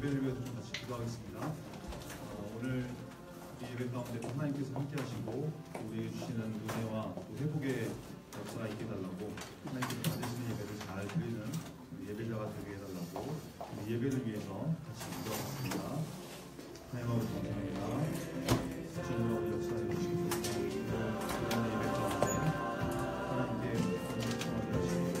예배를 위해서 좀 같이 기도하겠습니다. 오늘 이 예배 가운데 하나님께서 함께 하시고 우리에게 주시는 은혜와 또 회복의 역사가 있게 해달라고, 하나님께서 받으시는 예배를 잘 드리는 예배자가 되게 해달라고 예배를 위해서 같이 기도하겠습니다. 하나님 아버지 감사합니다. 주님으로 역사해 주시고 그런 예배 가운데 하나님께 청하게 하시고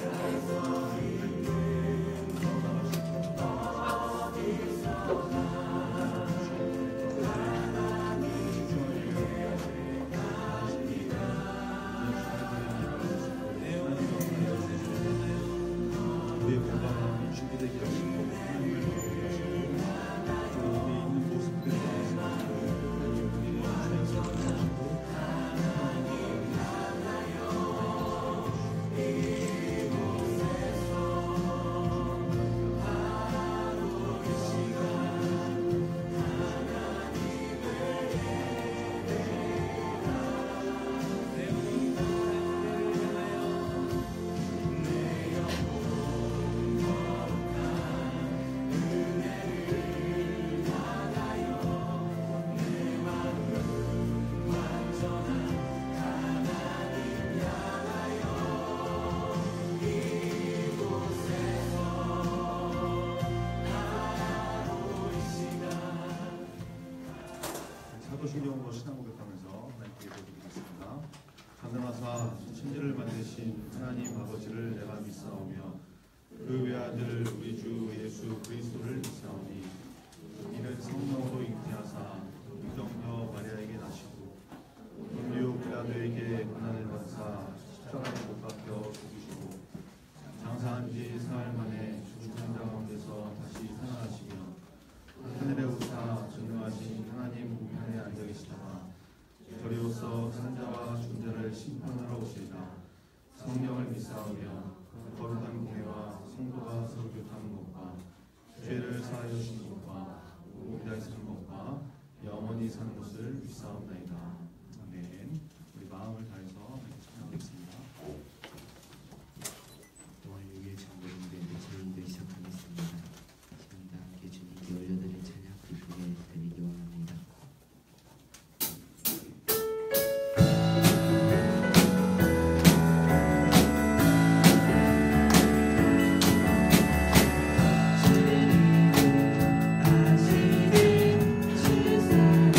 사도신경으로 신앙 고백하면서 하나님께 예배드리겠습니다. 전능하사 천지를 만드신 하나님 아버지를 내가 믿사오며 그 외아들 우리 주 예수 그리스도를 믿사오니 이는 성령으로 잉태하사 유정녀 마리아에게 나시고 본디오 빌라도에게 고난을 받사 십자가에 못 박혀 죽으시고 장사한 지 사흘 만에 죽은 자 가운데서 다시 살아나시며 하늘에 오사 전능하신 하나님 우편에 앉아 계시다가 저리로서 산자와 죽은 자를 심판하러 오시리라. 성령을 믿사오며 거룩한 교회와 성도가 서로 교통하는 것과 죄를 사하여 주시는 것과 몸이 사는 것과 영원히 사는 것을 믿사옵나이다. 아멘. 우리 마음을 다해서 찬양하겠습니다. 또한 6일 장로인데 제일도 시작하겠습니다. 시간다 함께 주님께 올려드릴 찬양 기쁘게 드리기 원합니다. 주님 아시는 주 사랑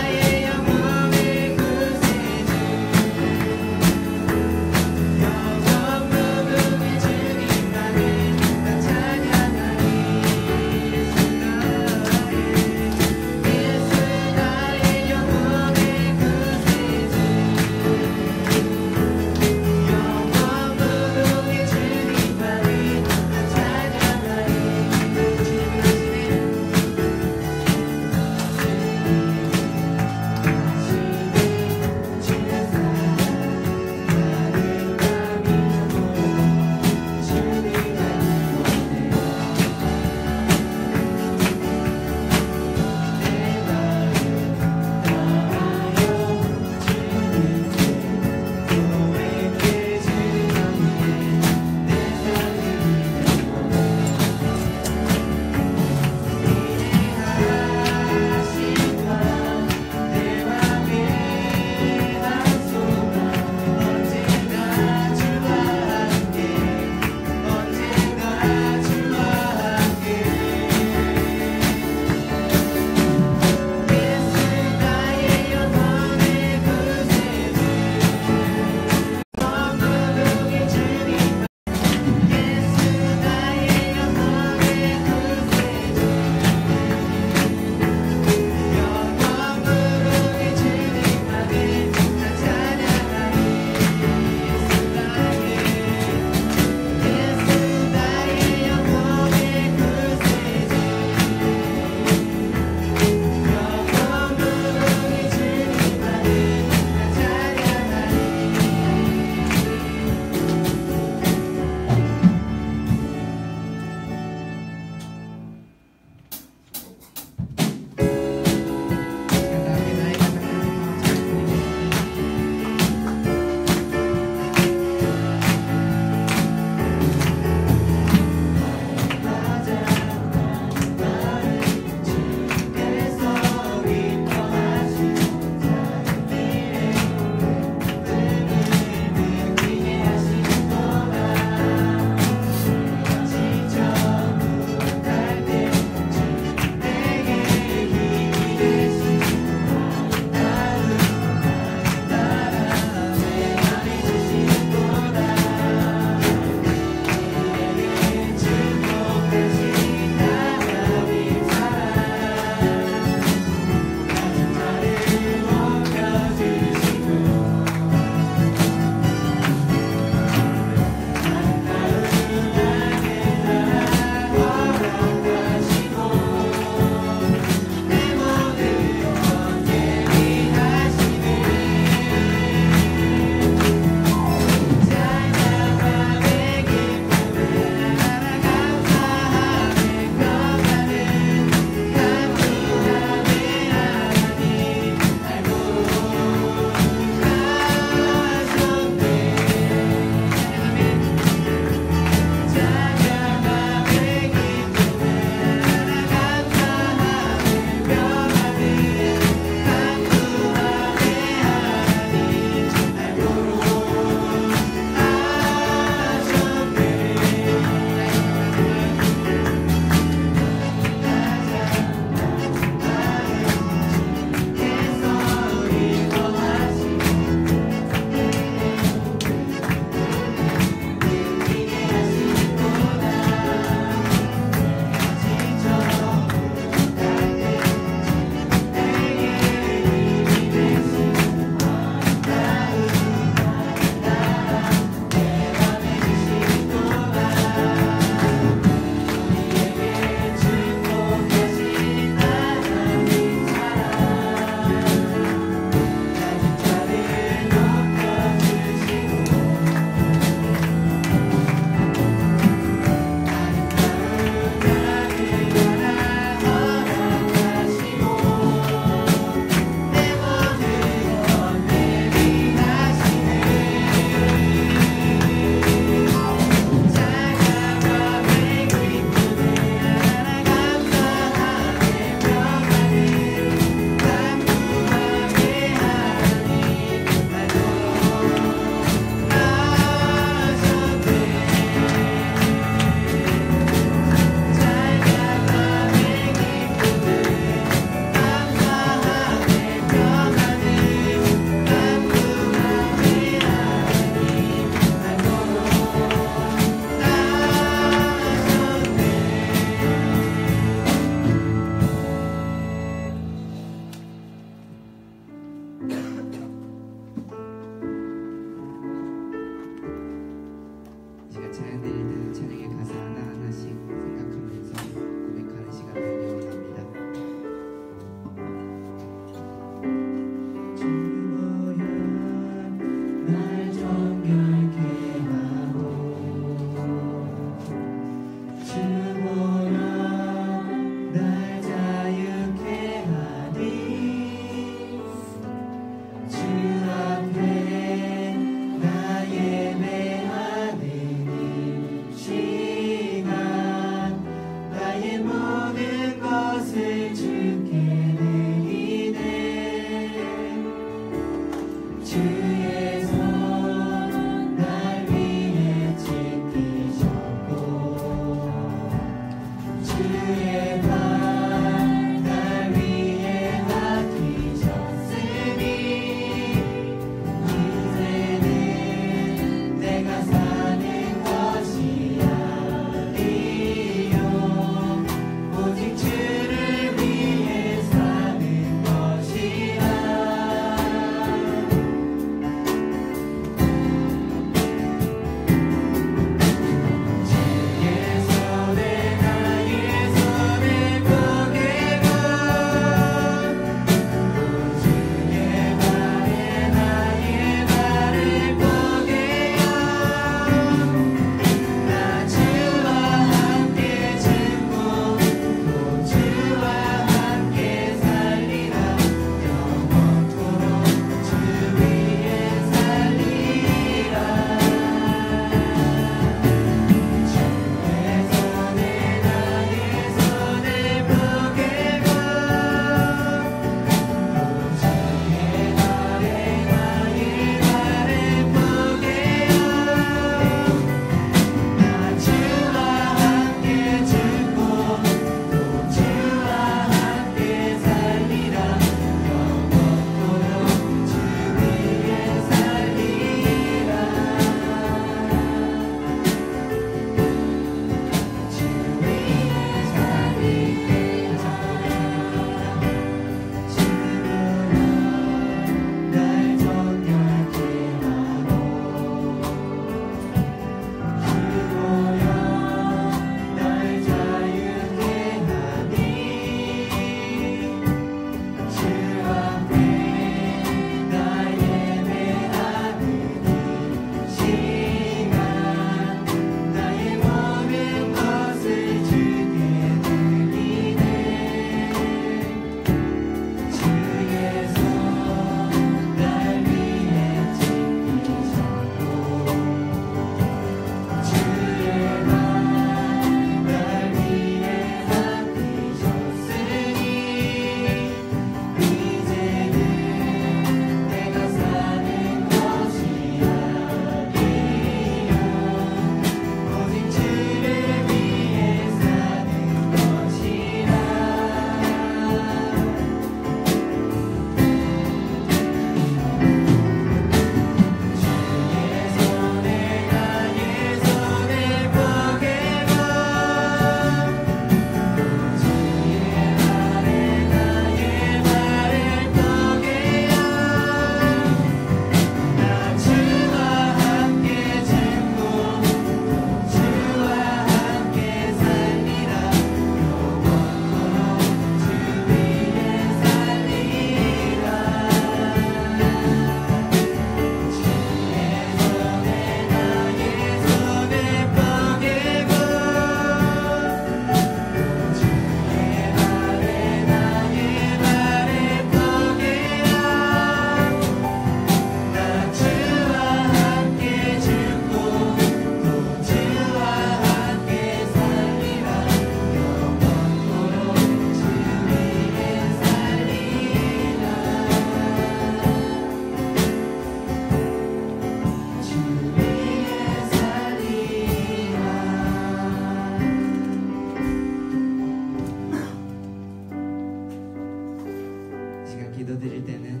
기도드릴 때는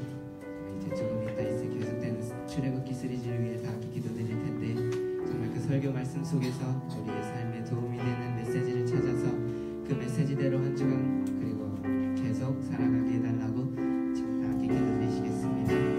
이제 조금 이따 있을 계속되는 출애굽기 시리즈를 위해 다 같이 기도드릴 텐데 정말 그 설교 말씀 속에서 우리의 삶에 도움이 되는 메시지를 찾아서 그 메시지대로 한 주간 그리고 계속 살아가게 해달라고 지금 다 함께 기도드리시겠습니다.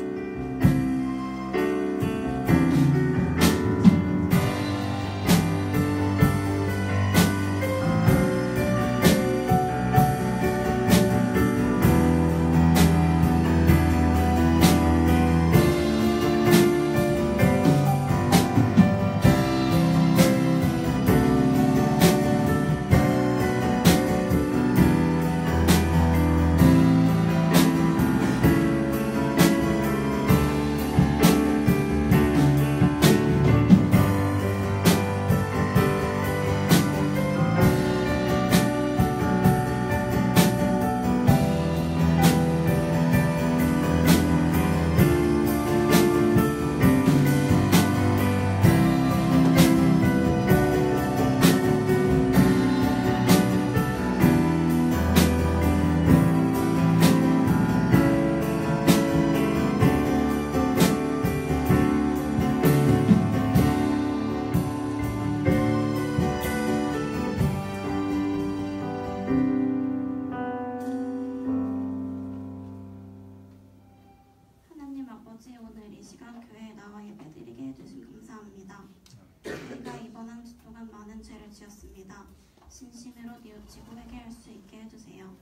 진심으로 뉘우치고 회개할 수 있게 해주세요.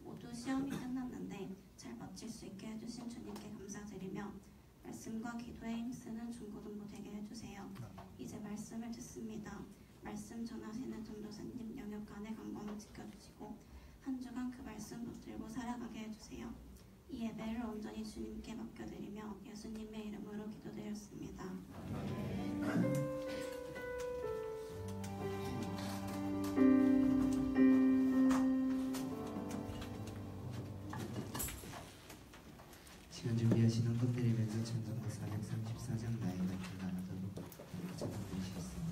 모두 시험이 끝났는데 잘 마칠 수 있게 해주신 주님께 감사드리며 말씀과 기도에 힘쓰는 중고등부 되게 해주세요. 이제 말씀을 듣습니다. 말씀 전하시는 전도사님 영역간의 강건을 지켜주시고 한 주간 그 말씀 붙들고 살아가게 해주세요. 이 예배를 온전히 주님께 맡겨드리며 예수님의 이름으로 기도드렸습니다. 시간 준비하시는 분들이면서 찬송가 434장 나의 같은 나라도 찬송드리시겠습니다.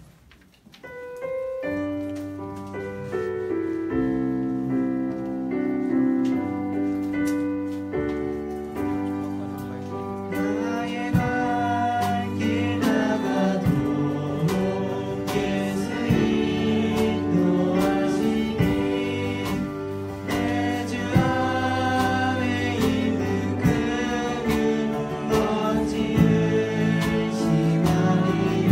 멋지은 시간이요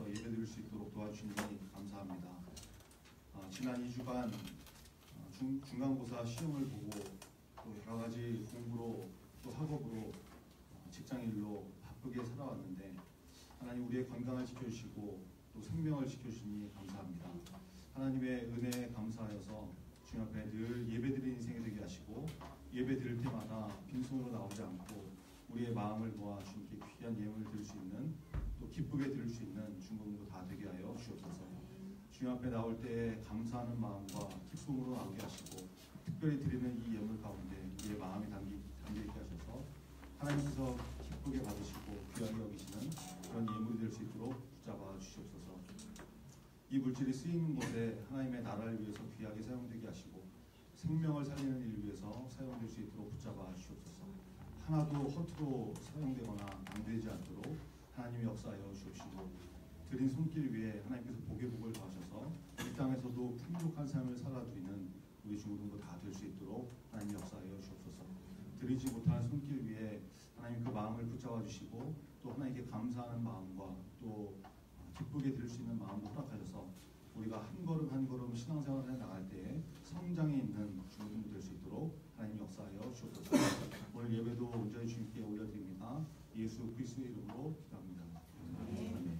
나와서 예배드릴 수 있도록 도와주시니 감사합니다. 지난 2주간 중간고사 시험을 보고 또 여러 가지 공부로 또 학업으로 직장일로 바쁘게 살아왔는데 하나님 우리의 건강을 지켜주시고 또 생명을 지켜주시니 감사합니다. 하나님의 은혜에 감사하여서 주님 앞에 늘 예배드리는 인생이 되게 하시고 예배드릴 때마다 빈손으로 나오지 않고 우리의 마음을 모아 주님께 귀한 예물을 드릴 수 있는 또 기쁘게 드릴 수 있는 중고등부 다 되게 하여 주옵소서. 주님 앞에 나올 때 감사하는 마음과 기쁨으로 나오게 하시고 특별히 드리는 이 예물 가운데 우리의 마음이 담겨있게 하셔서 하나님께서 기쁘게 받으시고 귀하게 여기시는 그런 예물이 될 수 있도록 붙잡아 주시옵소서. 이 물질이 쓰이는 곳에 하나님의 나라를 위해서 귀하게 사용되게 하시고 생명을 살리는 일을 위해서 사용될 수 있도록 붙잡아 주시옵소서. 하나도 허투루 사용되거나 낭비되지 않도록 하나님이 역사하여 주옵시고 드린 손길 위에 하나님께서 복의 복을 더하셔서 이 땅에서도 풍족한 삶을 살아드리는 우리 중고등부 다 될 수 있도록 하나님 역사하여 주옵소서. 드리지 못한 손길 위에 하나님 그 마음을 붙잡아 주시고 또 하나님께 감사하는 마음과 또 기쁘게 드릴 수 있는 마음을 허락하셔서 우리가 한 걸음 한 걸음 신앙생활을 해나갈 때에 성장에 있는 중고등부 될 수 있도록 하나님 역사하여 주옵소서. 오늘 예배도 온전히 주님께 올려드립니다. 예수 그리스도의 이름으로 기도합니다. 아멘.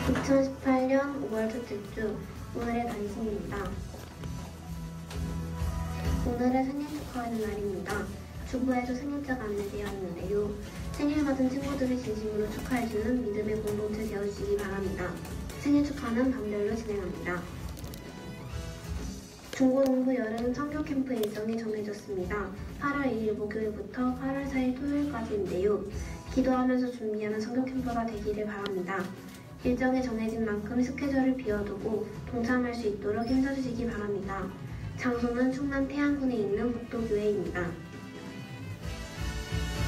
2018년 5월 첫째 주 오늘의 단신입니다. 오늘은 생일 축하하는 날입니다. 주부에서 생일자가 안내되어 있는데요. 생일 맞은 친구들을 진심으로 축하해주는 믿음의 공동체 되어주시기 바랍니다. 생일 축하는 반별로 진행합니다. 중고등부 여름 성교 캠프 일정이 정해졌습니다. 8월 2일 목요일부터 8월 4일 토요일까지인데요. 기도하면서 준비하는 성교 캠프가 되기를 바랍니다. 일정이 정해진 만큼 스케줄을 비워두고 동참할 수 있도록 힘써주시기 바랍니다. 장소는 충남 태안군에 있는 목도교회입니다.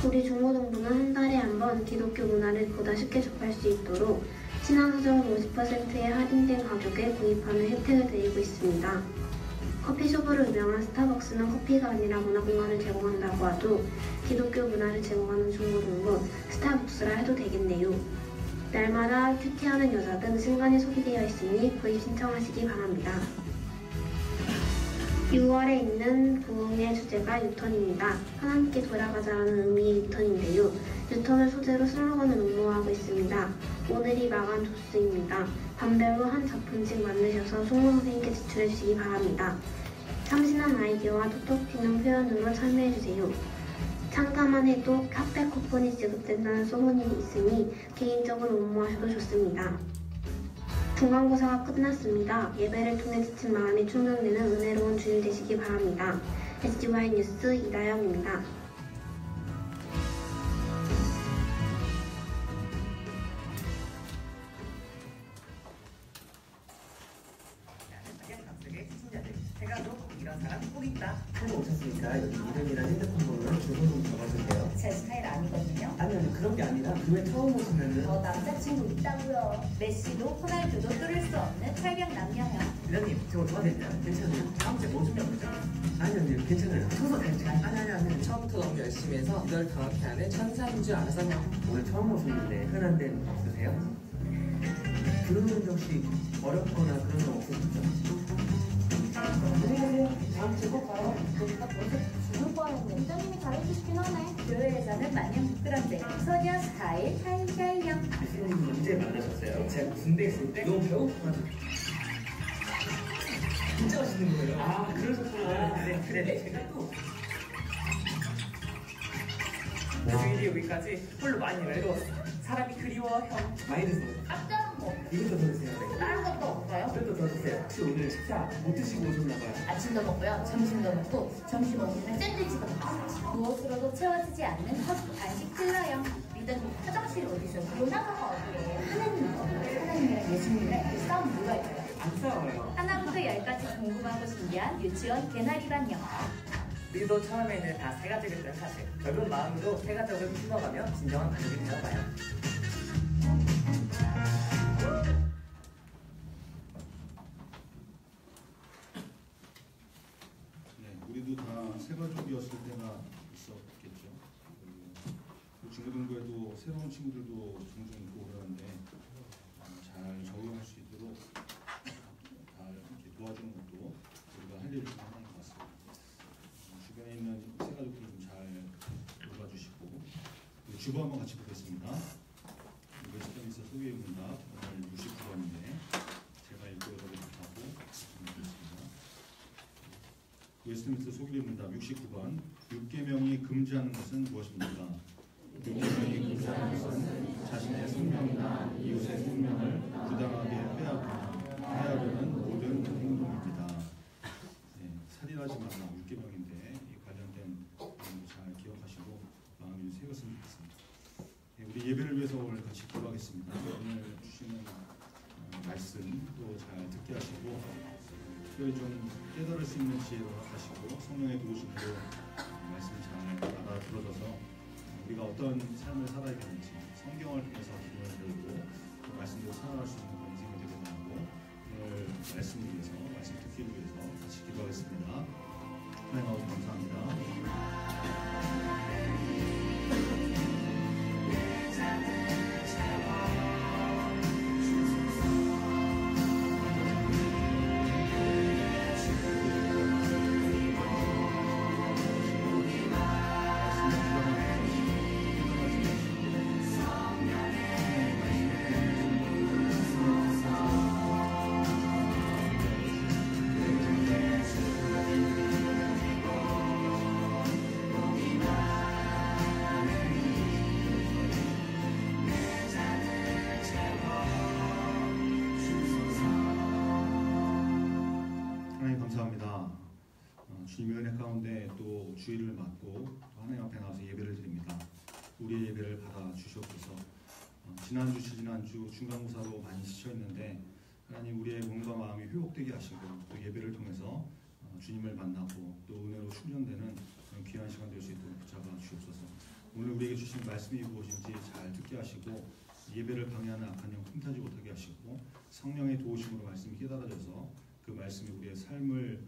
우리 중고등부는 한 달에 한 번 기독교 문화를 보다 쉽게 접할 수 있도록 신앙서적은 50%의 할인된 가격에 구입하는 혜택을 드리고 있습니다. 커피숍으로 유명한 스타벅스는 커피가 아니라 문화공간을 제공한다고 하도 기독교 문화를 제공하는 중고등부 스타벅스라 해도 되겠네요. 날마다 큐티하는 여자 등 신간이 소개되어 있으니 구입 신청하시기 바랍니다. 6월에 있는 부흥의 주제가 유턴입니다. 하나님께 돌아가자라는 의미의 유턴인데요. 유턴을 소재로 슬로건을 응모하고 있습니다. 오늘이 마감 조스입니다. 반별로 한 작품씩 만드셔서 총무 선생님께 제출해 주시기 바랍니다. 참신한 아이디어와 톡톡 튀는 표현으로 참여해주세요. 참가만 해도 핫백 쿠폰이 지급된다는 소문이 있으니 개인적으로 응모하셔도 좋습니다. 중간고사가 끝났습니다. 예배를 통해 지친 마음이 충전되는 은혜로운 주일 되시기 바랍니다. SGY 뉴스 이다영입니다. 각색의 시청자들, 제가 도 이런 사람 꼭 있다. 처음 오셨으니까 여기 이름이랑 핸드폰 번호를 주소 좀 적어주세요. 제 스타일 아니거든요. 아니 그런 게 아니라 교회 처음 오시면은 저 남자친구 있다고요. 메시도 호날두도 뚫을 수 없는 철벽 남녀형. 위원님 저거 도와드릴까요? 괜찮아요. 다음 주에 뭐 준비하고 있죠? 아니요 괜찮아요. 청소 될지 아니 처음부터 너무 열심히 해서 널 정확히 아는 천사인 줄 알아서 오늘 처음 오셨는데 흔한 데는 없으세요? 부르는 혹시 어렵거나 그런 거 없으시죠? 안녕하세요. 다음 주에 꼭 봐요. 우리가 벌써 죽을 뻔했네. 원장님이 잘해주시긴 하네. 교회에서는 마냥 부끄럽대. 소녀 스타일 타임샤이형. 교수님 언제 만나셨어요? 제가 군대 있을 때 너무 배고파가지고 진짜 맛있는 거예요. 아 그러셨구나. 네 그래 제가 또 주일이 여기까지 홀로 많이 외로웠어. 사람이 그리워 형. 많이 드세요. 짭짤한 거. 이것도 더 드세요. 네. 다른 것도 없어요? 이것도 더 드세요. 혹시 오늘 식사 못 드시고 오셨나봐요. 아침도 먹고요. 점심도 먹고 점심 먹으면 샌드위치도 먹고 무엇으로도 채워지지 않는 헛 간식 킬러형. 리더님 화장실 어디서 요나가가 어디예요? 하나님이랑 예수님이랑 그 싸움 누가 있어요? 안 싸워요. 하나부터 10까지 궁금하고 신기한 유치원 개나리반형. 우리도 처음에는 다 새 가족이었던 사실. 넓은 마음으로 새 가족을 품어가며 진정한 가족이 되어봐요. 네, 우리도 다 새 가족이었을 때가 있었겠죠. 그리고 중고등부에도 새로운 친구들도 종종 있고 그러는데 잘 적응할 수 있도록 잘 이렇게 도와주는 것도 우리가 할 일 중 하나인 것 같습니다. 주변에 있는 새 가족들 좀 잘 돌봐주시고 주보 한번 같이 보겠습니다. 웨스턴미스 소개입니다. 오늘 69번인데 제가 읽고 여러분하고 보겠습니다. 웨스턴미스 소개입니다. 69번 6계명이 금지하는 것은 무엇입니까? 6계명이 금지하는 것은 자신의 생명이나 이웃의 생명을 부당하게 해하려는 모든 행동입니다. 네, 살인하지 마라 6계명인데 이 관련된 내용도 잘 기억하시고 마음에 새겼으면 좋겠습니다. 네, 우리 예배를 위해서 오늘 같이 기도하겠습니다. 오늘 주시는 말씀도 잘 듣게 하시고 특별히 좀 깨달을 수 있는 지혜로 하시고 성령의 도우심으로 말씀 잘 알아들어져서 우리가 어떤 삶을 살아야 되는지 성경을 통해서 기도를 드리고 그 말씀대로 살아갈 수 있는 그런 인생이 되게 바라고 오늘 말씀을 위해서 말씀 듣기를 위해서 같이 기도하겠습니다. 하나님 아버지 감사합니다. 하나님 감사합니다. 주님의 은혜 가운데 또 주일을 맞고 하나님 앞에 나와서 예배를 드립니다. 우리의 예배를 받아 주시옵소서. 지난주 중간고사로 많이 지쳐있는데 하나님 우리의 몸과 마음이 회복되게 하시고 또 예배를 통해서 주님을 만나고 또 은혜로 충전되는 그런 귀한 시간 될 수 있도록 붙잡아 주시옵소서. 오늘 우리에게 주신 말씀이 무엇인지 잘 듣게 하시고 예배를 방해하는 악한 영 틈타지 못하게 하시고 성령의 도우심으로 말씀이 깨달아져서 그 말씀이 우리의 삶을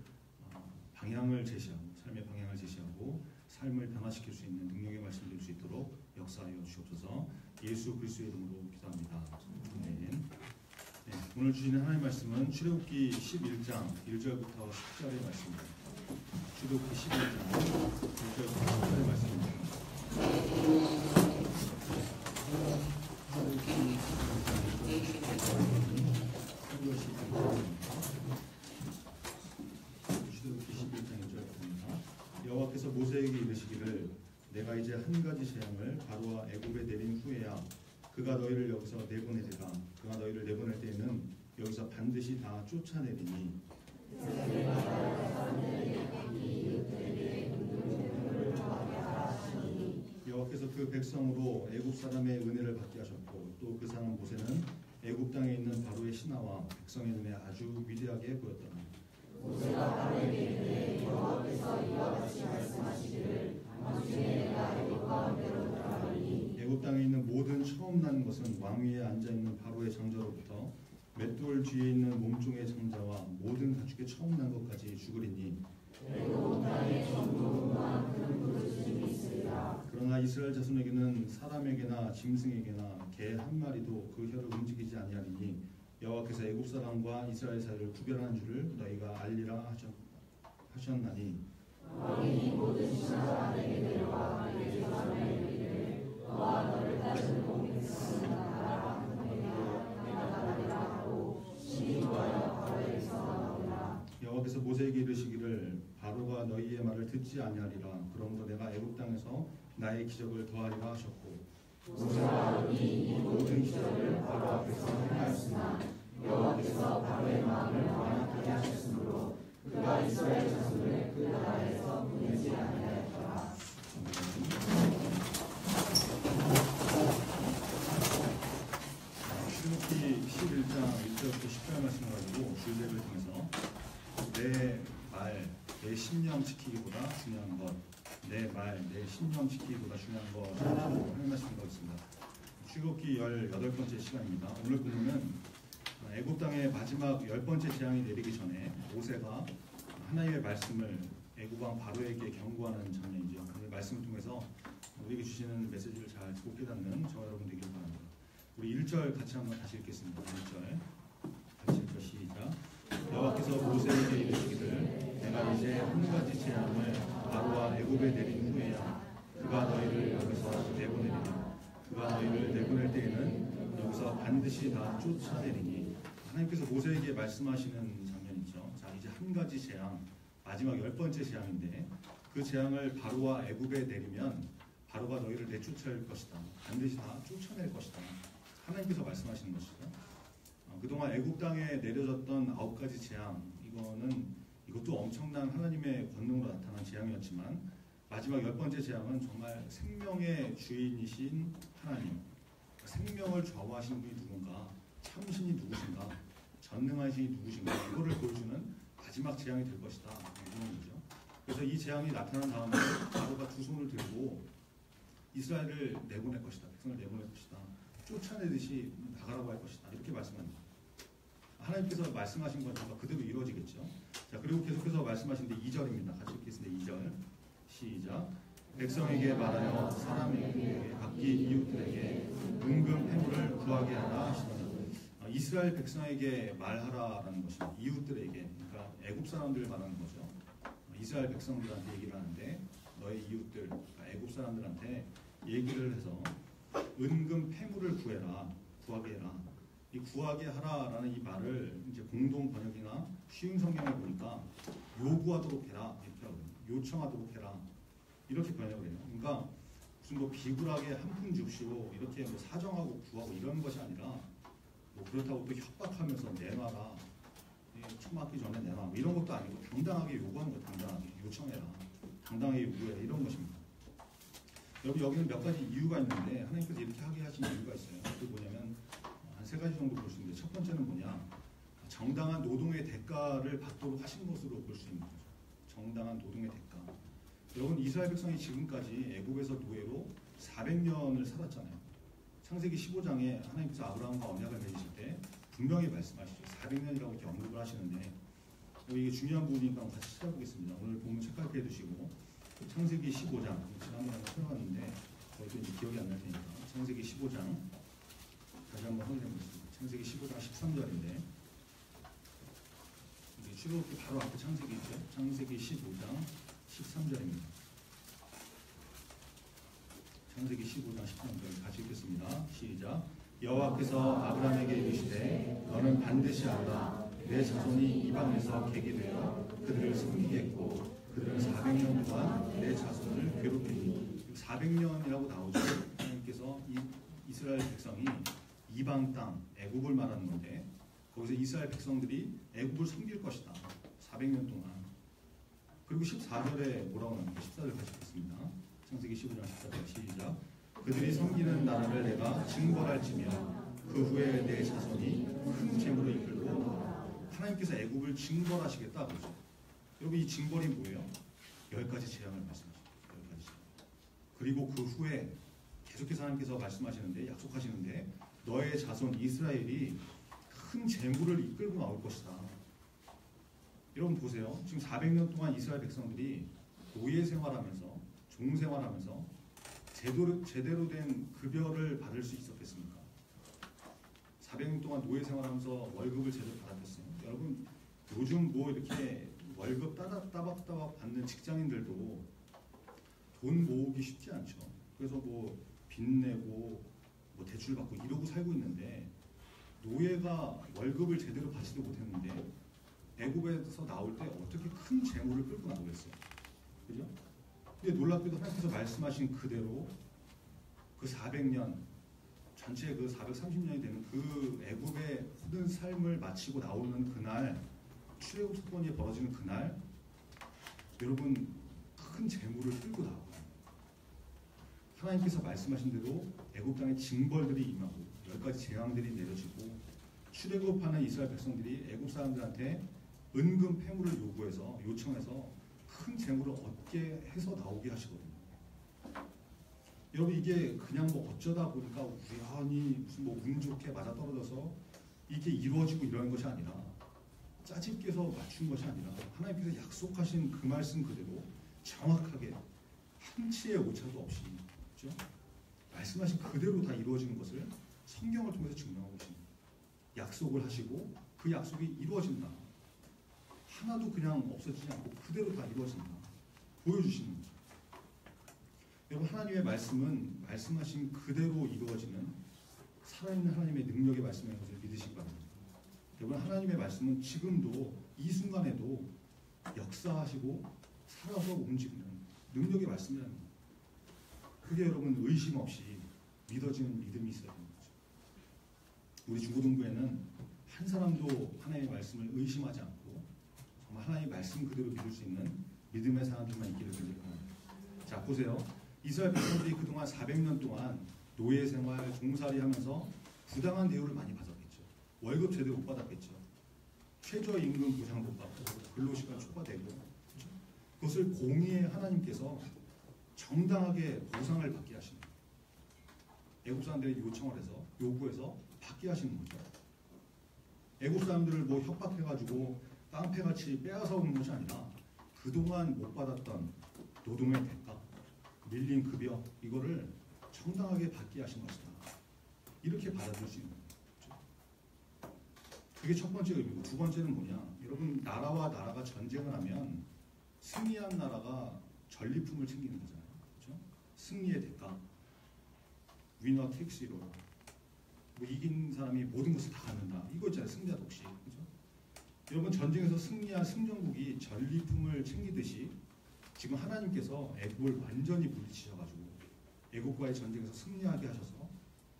방향을 제시하고 삶의 방향을 제시하고 삶을 변화시킬 수 있는 능력의 말씀 될 수 있도록 역사하여 주옵소서. 예수 그리스도의 이름으로 기도합니다. 아멘. 네, 오늘 주시는 하나님의 말씀은 출애굽기 11장 1절부터 10절의 말씀입니다. 출애굽기 11장 1절부터 10절의 말씀입니다. 여호와께서 모세에게 이르시기를 내가 이제 한 가지 재앙을 바로와 애굽에 내린 후에야 그가 너희를 여기서 내보내리라. 그가 너희를 내보낼 때에는 여기서 반드시 다 쫓아내리니 여호와께서 그 백성으로 애굽 사람의 은혜를 받게 하셨고 또 그 사람 모세는 애굽 땅에 있는 바로의 신하와 백성의 눈에 아주 위대하게 보였더라. 모세가 바로에게 이르되 여호와께서 이와 같이 말씀하시기를 나중에 내가 애굽 가운데로 들어가리니 애굽 땅에 있는 모든 처음 난 것은 왕 위에 앉아 있는 바로의 장자로부터 맷돌 뒤에 있는 몸종의 장자와 모든 가축의 처음 난 것까지 죽으리니 애굽 땅에 전부만 큰 부르짖음이 있으리라. 그러나 이스라엘 자손에게는 사람에게나 짐승에게나 개 한 마리도 그 혀를 움직이지 아니하리니 여호와께서 애굽 사람과 이스라엘 사이를 구별하는 줄을 너희가 알리라 하셨나니 왕이 모든 신하들에게 내려와 너희에게 전하이르기를 너와 너를 따르는 온 백성은 나라 내가 나리라 하고 신이 구하여 바로에게서 나오리라. 여호와께서 모세에게 이르시기를 바로가 너희의 말을 듣지 아니하리라. 그러므로 내가 애굽 땅에서 나의 기적을 더하리라 하셨고 모세가 이 모든 기적을 바로 앞에서 행하였으나 여호와께서 바로의 마음을 완악하게 하셨으므로 그가 이스라엘 자손을 그 나라에서 보내지 아니하였더라. 출애굽기 11장 1절부터 10절 말씀을 가지고 주일대를 통해서 내 신념 지키기보다 중요한 것, 내 신념 지키기보다 중요한 것이라고 하는 말씀을 드렸습니다. 출애굽기 18번째 시간입니다. 오늘 본문은 애굽 땅의 마지막 10번째 재앙이 내리기 전에 모세가 하나님의 말씀을 애굽 왕 바로에게 경고하는 장면이죠. 그 말씀을 통해서 우리에게 주시는 메시지를 잘 듣고 깨닫는 저와 여러분 되길 바랍니다. 우리 1절 같이 한번 다시 읽겠습니다. 1절 같이 읽어 시작. 여호와께서 모세에게 이르시기를 내가 이제 한 가지 재앙을 바로와 애굽에 내린 후에야 그가 너희를 여기서 내보내리라. 그가 너희를 내보낼 때에는 여기서 반드시 다 쫓아내리니. 하나님께서 모세에게 말씀하시는 장면이죠. 자, 이제 한 가지 재앙, 마지막 10번째 재앙인데 그 재앙을 바로와 애굽에 내리면 바로가 너희를 내쫓을 것이다. 반드시 다 쫓아낼 것이다. 하나님께서 말씀하시는 것이죠. 그동안 애굽 땅에 내려졌던 9가지 재앙, 이것도 엄청난 하나님의 권능으로 나타난 재앙이었지만 마지막 10번째 재앙은 정말 생명의 주인이신 하나님, 생명을 좌우하시는 분이 누군가, 참신이 누구신가, 전능하신 신이 누구신가, 이거를 보여주는 마지막 재앙이 될 것이다. 이런 거죠. 그래서 이 재앙이 나타난 다음에 바로가 두 손을 들고 이스라엘을 내보낼 것이다. 백성을 내보낼 것이다. 쫓아내듯이 나가라고 할 것이다. 이렇게 말씀합니다. 하나님께서 말씀하신 건 그대로 이루어지겠죠. 자, 그리고 계속해서 말씀하시는데 2절입니다. 같이 읽겠습니다. 2절 시작. 백성에게 말하여 사람에게 각기 이웃들에게 은금 패물을 구하게 하라 하시더니 이스라엘 백성에게 말하라라는 것입니다. 이웃들에게, 그러니까 애굽 사람들을 말하는 거죠. 이스라엘 백성들한테 얘기를 하는데 너의 이웃들, 그러니까 애굽 사람들한테 얘기를 해서 은금 패물을 구하게 해라. 이 구하게 하라라는 이 말을 이제 공동 번역이나 쉬운 성경을 보니까 요구하도록 해라 이렇게 하거든요. 요청하도록 해라 이렇게 번역을 해요. 그러니까 무슨 뭐 비굴하게 한 푼 줍시오 이렇게 뭐 사정하고 구하고 이런 것이 아니라 뭐 그렇다고 또 협박하면서 내놔라, 처맞기 전에 내놔 뭐 이런 것도 아니고 당당하게 요구하는 거, 당당하게 요청해라, 당당하게 요구해라 이런 것입니다. 여러분 여기는 몇 가지 이유가 있는데 하나님께서 이렇게 하게 하신 이유가 있어요. 그게 뭐냐면 한 3가지 정도 볼 수 있는데 첫 번째는 뭐냐, 정당한 노동의 대가를 받도록 하신 것으로 볼 수 있는 거죠. 정당한 노동의 대가. 여러분 이스라엘 백성이 지금까지 애굽에서 노예로 400년을 살았잖아요. 창세기 15장에 하나님께서 아브라함과 언약을 맺으실 때 분명히 말씀하시죠. 400년이라고 이렇게 언급을 하시는데 이게 중요한 부분이니까 같이 찾아보겠습니다. 오늘 본문 책갈피해 두시고 창세기 15장 지난번에 풀어봤는데 저도 이제 기억이 안 날 테니까 창세기 15장 다시 한번 확인해 보겠습니다. 창세기 15장 13절인데 출애굽기 바로 앞에 창세기 있죠. 창세기 15장 13절입니다. 창세기 15장 13절 같이 읽겠습니다. 시작. 여호와께서 아브라함에게 이르시되 너는 반드시 알라 내 자손이 이방에서 객이 되어 그들을 섬기겠고 그들은 400년 동안 내 자손을 괴롭히니 400년이라고 나오죠. 하나님께서 이스라엘 백성이 이방 땅 애굽을 말하는 건데 거기서 이스라엘 백성들이 애굽을 섬길 것이다. 400년 동안. 그리고 14절에 뭐라고 나옵니까? 14절 같이 읽겠습니다. 창세기 15장 14절 시작. 그들이 섬기는 나라를 내가 징벌할지며 그 후에 내 자손이 큰 재물을 이끌고 하나님께서 애굽을 징벌하시겠다. 그러죠. 여러분 이 징벌이 뭐예요? 10가지 재앙을 말씀하십니다. 10가지 재앙. 그리고 그 후에 계속해서 하나님께서 말씀하시는데 약속하시는데 너의 자손 이스라엘이 큰 재물을 이끌고 나올 것이다. 여러분 보세요. 지금 400년 동안 이스라엘 백성들이 노예 생활하면서 종 생활하면서 제대로 된 급여를 받을 수 있었겠습니까? 400년 동안 노예 생활하면서 월급을 제대로 받았겠어요? 여러분 요즘 뭐 이렇게 월급 따박따박 받는 직장인들도 돈 모으기 쉽지 않죠. 그래서 뭐 빚내고 뭐 대출 받고 이러고 살고 있는데 노예가 월급을 제대로 받지도 못했는데 애굽에서 나올 때 어떻게 큰 재물을 끌고 나오겠어요? 그죠? 근데 놀랍게도 하나님께서 말씀하신 그대로 그 400년 전체 그 430년이 되는 그 애굽의 모든 삶을 마치고 나오는 그날 출애굽 사건이 벌어지는 그날 여러분 큰 재물을 끌고 나와요. 하나님께서 말씀하신 대로 애굽 땅에 징벌들이 임하고 10가지 재앙들이 내려지고 출애굽하는 이스라엘 백성들이 애굽 사람들한테 은금 폐물을 요청해서 큰 재물을 얻게 해서 나오게 하시거든요. 여러분 이게 그냥 뭐 어쩌다 보니까 우연히 무슨 뭐 운 좋게 맞아떨어져서 이게 이루어지고 이러는 것이 아니라 짜집게서 맞춘 것이 아니라 하나님께서 약속하신 그 말씀 그대로 정확하게 한치의 오차도 없이 그렇죠? 말씀하신 그대로 다 이루어지는 것을 성경을 통해서 증명하고 계십니다. 약속을 하시고 그 약속이 이루어진다. 하나도 그냥 없어지지 않고 그대로 다 이루어진다. 보여주시는 거죠. 여러분 하나님의 말씀은 말씀하신 그대로 이루어지는 살아있는 하나님의 능력의 말씀인 것을 믿으시기 바랍니다. 여러분 하나님의 말씀은 지금도 이 순간에도 역사하시고 살아서 움직이는 능력의 말씀이라는 거예요. 그게 여러분 의심 없이 믿어지는 믿음이 있어야 되는 거죠. 우리 중고등부에는 한 사람도 하나님의 말씀을 의심하지 않고 정말 하나님의 말씀 그대로 믿을 수 있는 믿음의 사람들만 있기를 기도합니다. 자 보세요. 이스라엘 백성들이 그동안 400년 동안 노예 생활, 종살이 하면서 부당한 대우를 많이 받았겠죠. 월급 제대로 못 받았겠죠. 최저임금 보장 못 받고 근로시간 초과되고 그렇죠? 그것을 공의의 하나님께서 정당하게 보상을 받게 하십니다. 애국 사람들이 요구해서 받게 하시는 거죠. 애국 사람들을 뭐 협박해가지고 깡패같이 빼앗아 오는 것이 아니라 그동안 못 받았던 노동의 대가, 밀린 급여 이거를 정당하게 받게 하신 것이다. 이렇게 받아들일 수 있는 거죠. 그게 첫 번째 의미고 두 번째는 뭐냐? 여러분 나라와 나라가 전쟁을 하면 승리한 나라가 전리품을 챙기는 거잖아요. 그렇죠? 승리의 대가, 위너 택스 이로 뭐 이긴 사람이 모든 것을 다 갖는다. 이거 있잖아요. 승자 독식. 그렇죠? 여러분 전쟁에서 승리한 승전국이 전리품을 챙기듯이 지금 하나님께서 애굽을 완전히 물리치셔가지고 애굽과의 전쟁에서 승리하게 하셔서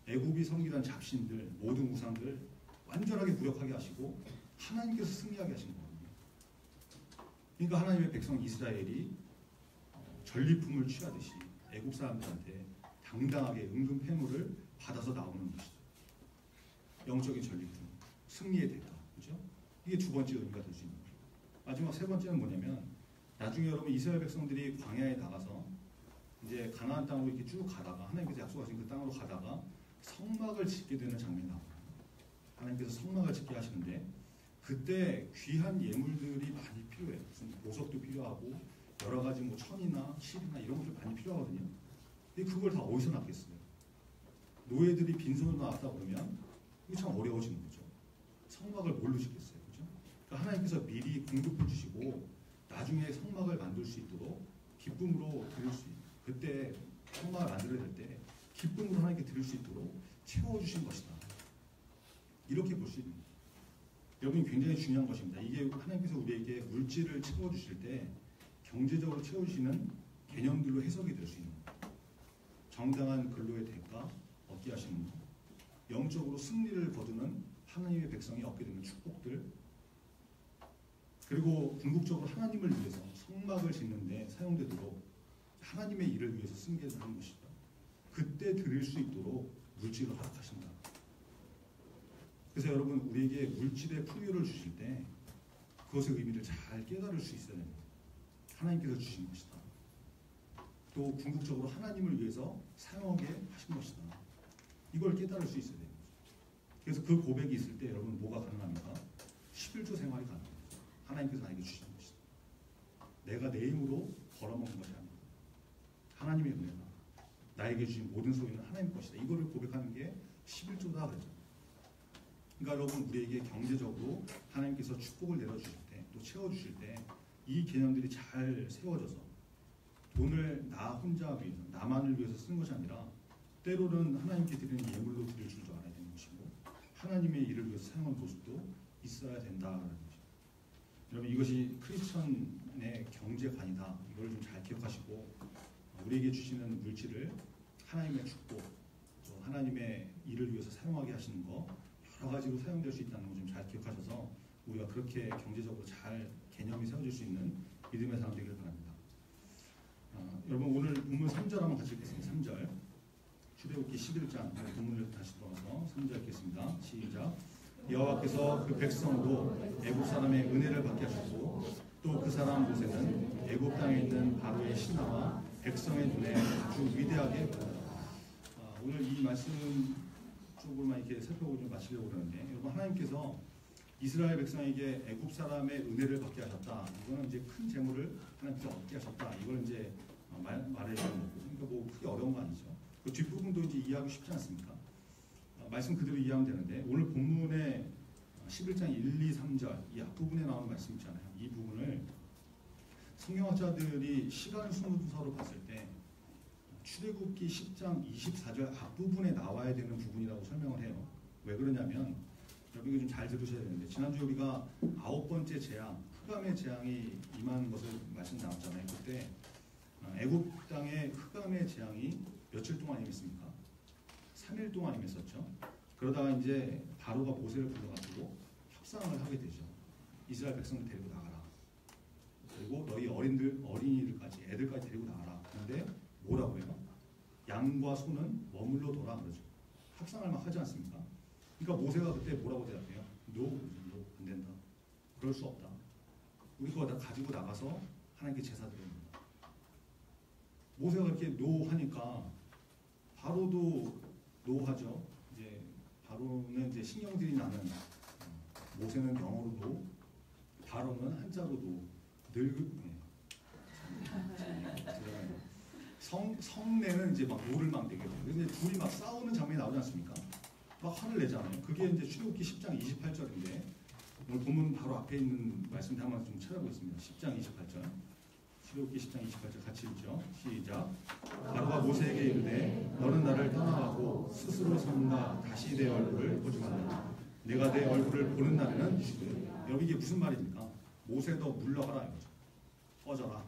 애굽이 섬기던 잡신들 모든 우상들 완전하게 무력하게 하시고 하나님께서 승리하게 하신 거거든요. 그러니까 하나님의 백성 이스라엘이 전리품을 취하듯이 애굽 사람들한테 당당하게 은금 폐물을 받아서 나오는 것이죠. 영적인 전리품, 승리의 대가, 그렇죠? 이게 두 번째 의미가 될 수 있는 거죠. 마지막 세 번째는 뭐냐면 나중에 여러분 이스라엘 백성들이 광야에 나가서 이제 가나안 땅으로 이렇게 쭉 가다가 하나님께서 약속하신 그 땅으로 가다가 성막을 짓게 되는 장면이 나옵니다. 하나님께서 성막을 짓게 하시는데 그때 귀한 예물들이 많이 필요해요. 무슨 보석도 필요하고 여러 가지 뭐 천이나 실이나 이런 것들 많이 필요하거든요. 근데 그걸 다 어디서 낳겠어요? 노예들이 빈손으로 나왔다 그러면 이게 참 어려워지는 거죠. 성막을 뭘로 짓겠어요? 그죠? 그러니까 하나님께서 미리 공급해 주시고 나중에 성막을 만들 수 있도록 기쁨으로 드릴 수 있는, 그때 성막을 만들어야 될 때 기쁨으로 하나님께 드릴 수 있도록 채워주신 것이다. 이렇게 볼 수 있는 거예요. 여러분 굉장히 중요한 것입니다. 이게 하나님께서 우리에게 물질을 채워주실 때 경제적으로 채워주시는 개념들로 해석이 될 수 있는 거예요. 정당한 근로의 대가 얻게 하시는 것, 영적으로 승리를 거두는 하나님의 백성이 얻게 되는 축복들, 그리고 궁극적으로 하나님을 위해서 성막을 짓는데 사용되도록 하나님의 일을 위해서 쓰게 하는 것이다. 그때 드릴 수 있도록 물질을 허락하신다. 그래서 여러분 우리에게 물질의 풍요를 주실 때 그것의 의미를 잘 깨달을 수 있어야 됩니다. 하나님께서 주신 것이다. 또 궁극적으로 하나님을 위해서 사용하게 하신 것이다. 이걸 깨달을 수 있어야 됩니다. 그래서 그 고백이 있을 때 여러분 뭐가 가능합니까? 11조 생활이 가능합니다. 하나님께서 나에게 주신 것이다. 내가 내 힘으로 벌어먹는 것이 아니다. 하나님의 은혜다. 나에게 주신 모든 소유는 하나님 것이다. 이거를 고백하는 게 11조다 그랬죠. 그러니까 여러분 우리에게 경제적으로 하나님께서 축복을 내려주실 때, 또 채워주실 때 이 개념들이 잘 세워져서 돈을 나 혼자 위해서, 나만을 위해서 쓰는 것이 아니라 때로는 하나님께 드리는 예물로 드릴 줄도 알아야 되는 것이고 하나님의 일을 위해서 사용하는 모습도 있어야 된다라는 거죠. 여러분 이것이 크리스천의 경제관이다. 이걸 좀 잘 기억하시고 우리에게 주시는 물질을 하나님의 축복, 또 하나님의 일을 위해서 사용하게 하시는 거 여러 가지로 사용될 수 있다는 거 좀 잘 기억하셔서 우리가 그렇게 경제적으로 잘 개념이 세워질 수 있는 믿음의 사람 되기를 바랍니다. 여러분 오늘 본문 3절 한번 같이 읽겠습니다. 3절 출애굽기 11장 본문을 다시 돌아서 3절 읽겠습니다. 시작. 여호와께서 그 백성으로 애굽 사람의 은혜를 받게 하셨고 또 그 사람 모세는 애굽 땅에 있는 바로의 신하와 백성의 눈에 아주 위대하게 오늘 이 말씀 쪽으로만 이렇게 살펴보고 좀 마치려고 그러는데 여러분 하나님께서 이스라엘 백성에게 애굽 사람의 은혜를 받게 하셨다. 이거는 이제 큰 재물을 하나님께서 얻게 하셨다. 이걸 이제 말해주는 거고, 그러니까 뭐 크게 어려운 거 아니죠. 그 뒷부분도 이제 이해하기 쉽지 않습니까? 말씀 그대로 이해하면 되는데 오늘 본문의 11장 1, 2, 3절 이 앞부분에 나오는 말씀 있잖아요. 이 부분을 성경학자들이 시간 순서로 봤을 때 출애굽기 10장 24절 앞부분에 나와야 되는 부분이라고 설명을 해요. 왜 그러냐면 여러분 이거 좀 잘 들으셔야 되는데 지난주에 우리가 9번째 재앙, 흑암의 재앙이 임하는 것을 말씀 나왔잖아요. 그때 애굽 땅의 흑암의 재앙이 며칠 동안 임했습니까? 3일 동안 임했었죠. 그러다가 이제 바로가 모세를 불러가지고 협상을 하게 되죠. 이스라엘 백성들 데리고 나가라. 그리고 너희 어린이들까지, 애들까지 데리고 나가라. 그런데 뭐라고 해요? 양과 소는 머물러 둬라 그러죠. 협상을 막 하지 않습니까? 그러니까 모세가 그때 뭐라고 대답해요? No, 안 된다. 그럴 수 없다. 우리 그거 다 가지고 나가서 하나님께 제사 드립니다. 모세가 그렇게 no 하니까 바로도 no 하죠. 이제 바로는 이제 신경질이 나는 모세는 영어로 no, 바로는 한자로 no. 성내는 이제 막 노를 막 내게 돼요. 근데 둘이 막 싸우는 장면이 나오지 않습니까? 막 화를 내잖아요. 그게 이제 출애굽기 10장 28절인데 오늘 본문 바로 앞에 있는 말씀 한번 좀 찾아보겠습니다. 10장 28절. 출애굽기 10장 28절 같이 읽죠. 시작. 바로가 모세에게 이르되 너는 나를 떠나가고 스스로 삼가 다시 내 얼굴을 보지 말라. 내가 내 얼굴을 보는 날에는 여기 이게 무슨 말입니까? 모세 너 물러가라 이거죠. 꺼져라.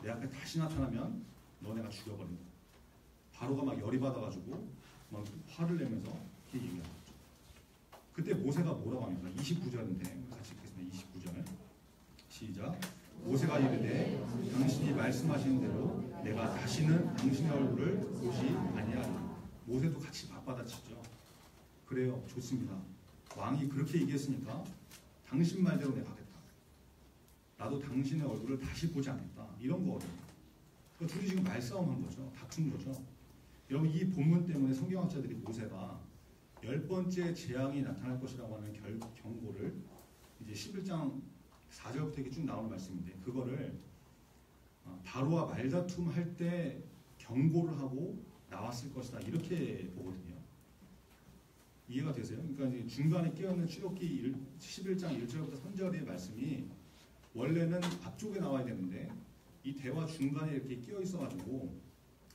내 앞에 다시 나타나면 너네가 죽여버린다. 바로가 막 열이 받아가지고 막 화를 내면서 이렇게 얘기하는 거죠. 그때 모세가 뭐라고 합니까? 29절인데 같이 읽겠습니다. 29절 시작. 모세가 이르되 당신이 말씀하신 대로 내가 다시는 당신의 얼굴을 보지 아니하리라. 모세도 같이 맞받아치죠. 그래요. 좋습니다. 왕이 그렇게 얘기했으니까 당신 말대로 내가 하겠다. 나도 당신의 얼굴을 다시 보지 않겠다. 이런 거거든요. 그러니까 둘이 지금 말싸움한 거죠. 다툰 거죠. 여러분 이 본문 때문에 성경학자들이 모세가 10번째 재앙이 나타날 것이라고 하는 경고를 이제 11장 4절부터 이렇게 쭉 나오는 말씀인데 그거를 바로와 말다툼 할 때 경고를 하고 나왔을 것이다 이렇게 보거든요. 이해가 되세요? 그러니까 이제 중간에 끼어있는 출애굽기 11장 1절부터 3절의 말씀이 원래는 앞쪽에 나와야 되는데 이 대화 중간에 이렇게 끼어 있어가지고